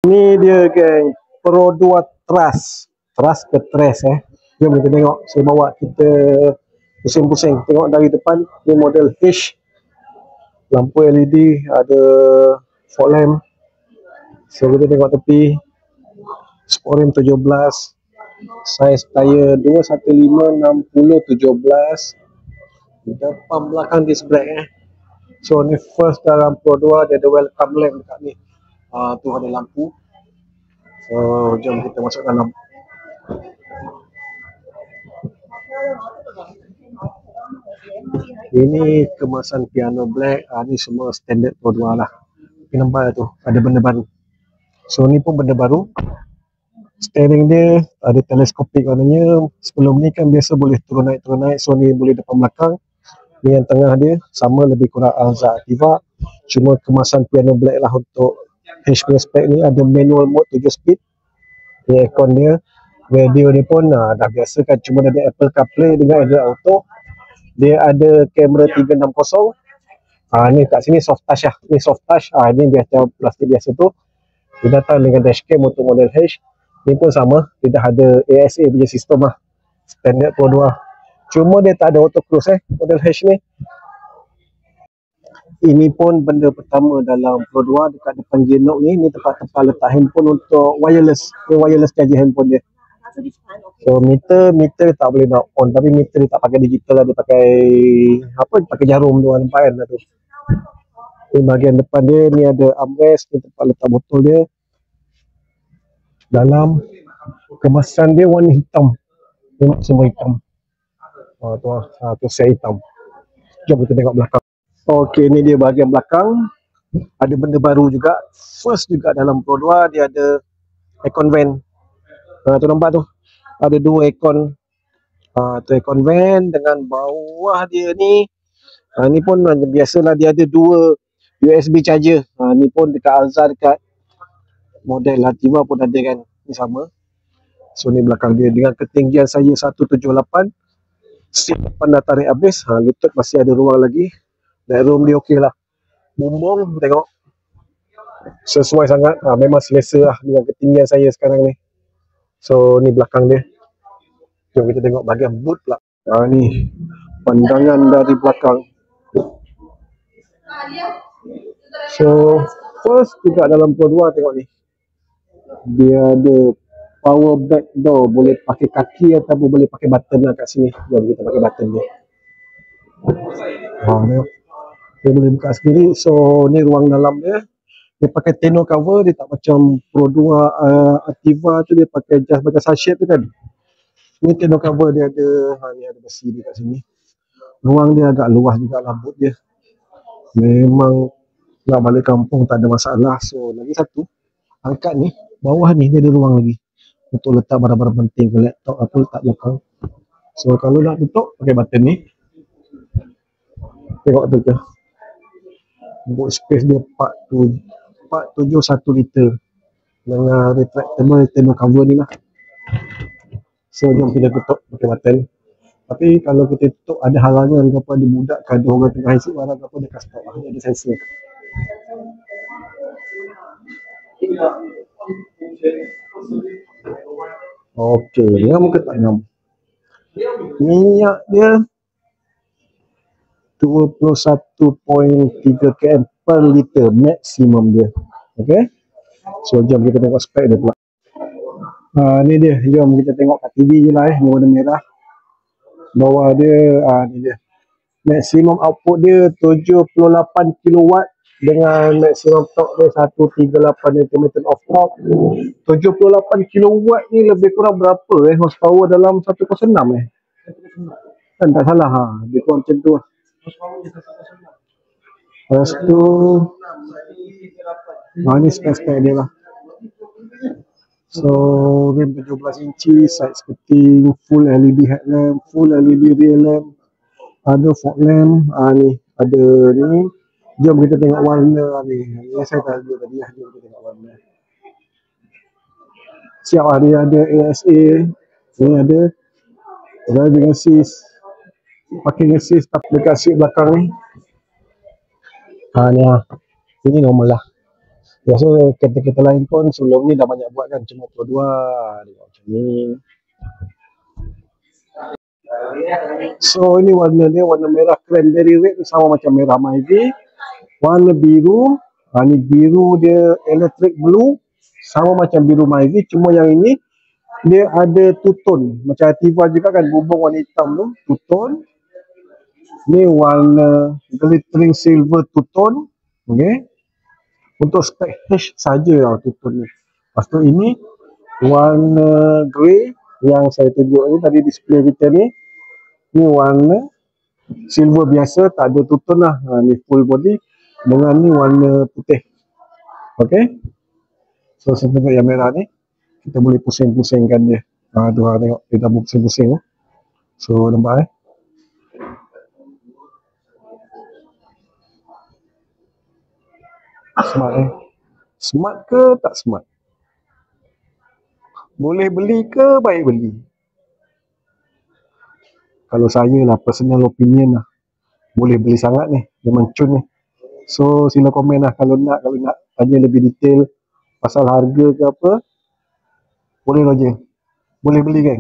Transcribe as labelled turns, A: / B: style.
A: Ini dia geng Pro 2 Trust ke Tres Jom kita tengok. Saya bawa kita pusing-pusing tengok dari depan. Ni model H, lampu LED, ada fog lamp. So kita tengok tepi, sport rim 17, saiz tayar 215/60/17. Depan belakang disc brake So ni first dalam Pro 2, dia ada welcome lamp dekat ni. Tu ada lampu. So jom kita masuk dalam. Ini kemasan piano black. Ni semua standard Pro 2 lah. Kita nampak tu ada benda baru. So ni pun benda baru. Steering dia ada teleskopik warnanya. Sebelum ni kan biasa boleh turun naik. So ni boleh depan belakang. Ni yang tengah dia sama lebih kurang Alza Activa. Cuma kemasan piano black lah untuk H punya spek ni. Ada manual mode 7 speed. Ni aircon dia. Radio dia pun dah biasa kan, cuma ada Apple CarPlay dengan Android Auto. Dia ada kamera 360. Ni kat sini soft touch lah. Ni soft touch. Ni biasa plastik biasa tu. Dia datang dengan dashcam untuk model H. Ni pun sama. Dia dah ada ASA punya sistem lah. Standard Pro 2. Cuma dia tak ada auto cruise model H ni. Ini pun benda pertama dalam Pro 2. Dekat depan genok ni. Ni tempat-tempat letak handphone untuk wireless. Ni wireless charger handphone dia. So meter tak boleh nak on, tapi meter dia tak pakai digital lah, dia pakai pakai jarum tu, nampak kan tu. Ni bahagian depan dia, ni ada armrest, ni tempat letak botol dia. Dalam kemasan dia warna hitam. Tengok semua hitam. Tu set hitam. Jom kita tengok belakang. Okey, ni dia bahagian belakang. Ada benda baru juga. First juga dalam Pro 2 dia ada aircon vent. Tu nampak tu. Ada dua aircon. Tu aircon vent dengan bawah dia ni. Ni pun biasalah dia ada dua USB charger. Ni pun dekat Alza, dekat model Activa pun ada kan. Ni sama. So ni belakang dia dengan ketinggian saya 178. Seat depan dah tarik habis. Lutut masih ada ruang lagi. Room dia okey lah. Bumbung tengok. Sesuai sangat. Memang selesa lah dengan ketinggian saya sekarang ni. So ni belakang dia. Jom kita tengok bahagian boot pula. Ni pandangan dari belakang. So first juga dalam Pro 2 tengok ni. Dia ada power back door. Boleh pakai kaki ataupun boleh pakai button lah kat sini. Jom kita pakai button dia. Tengok. Dia boleh buka sendiri. So ni ruang dalam dia. Dia pakai tonneau cover. Dia tak macam Pro 2 Activa tu dia pakai just macam sachet tu kan. Ni tonneau cover dia ada. Ni ada besi dia kat sini. Ruang dia agak luas juga lah boot dia. Memang nak balik kampung tak ada masalah. So lagi satu, angkat ni, bawah ni dia ada ruang lagi untuk letak barang-barang penting ke laptop apa letak belakang. So kalau nak tutup pakai button ni. Tengok tu ke. Boot space dia 471 liter dengan retractable tonneau cover ni lah. So jom kita tutup pakai button. Tapi kalau kita tutup ada halangan ke apa, ada budak ke ada orang tengah isi barang ke apa, dia akan stop lah. Dia ada sensor. Okey, dia muka tak ngam. Minyak dia 21.3 km per liter maksimum dia. Okey. So jom kita tengok spek dia pula. Ni dia, jom kita tengok kat TV je lah ni warna merah. Bawah dia, ni dia. Maksimum output dia 78 kW dengan maksimum torque dia 138 Nm of torque. 78 kW ni lebih kurang berapa horsepower dalam 106 kan tak salah dia kurang macam tu. Lepas tu ni spek-spek dia lah. So rim 17 inci, side skirting, full LED headlamp, full LED rear lamp, ada fog lamp. Ni ada ni. Jom kita tengok warna ni. Yang saya tak ada tadi lah. Jom kita tengok warna. Siap lah, dia ada ASA. Ni ada driving assist, parking assist dekat seat belakang ni. Ni lah. Ini normal lah. Biasa kereta-kereta lain pun sebelum ni dah banyak buat kan, cuma dua tengok macam ni. So ini warna dia, warna merah cranberry red sama macam merah Myvi. Warna biru, ni biru dia electric blue sama macam biru Myvi, cuma yang ini dia ada two tone macam Activa juga kan, bumbung warna hitam tu two tone. Ni warna glittering silver two tone. Okey, untuk spek H saja lah two tone ni. Lepas tu ini warna grey yang saya tunjuk ni tadi display kita ni. Ni warna silver biasa, tak ada two tone lah. Ni full body dengan ni warna putih. Okey, so saya tunjuk yang merah ni, kita boleh pusing-pusingkan dia. Tu tengok dia dah pusing-pusing. So nampak smart smart ke tak smart, boleh beli ke baik beli? Kalau saya lah, personal opinion lah, boleh beli sangat ni, dia mencun ni. So sila komen lah kalau nak tanya lebih detail pasal harga ke apa, boleh Roger, boleh beli kan?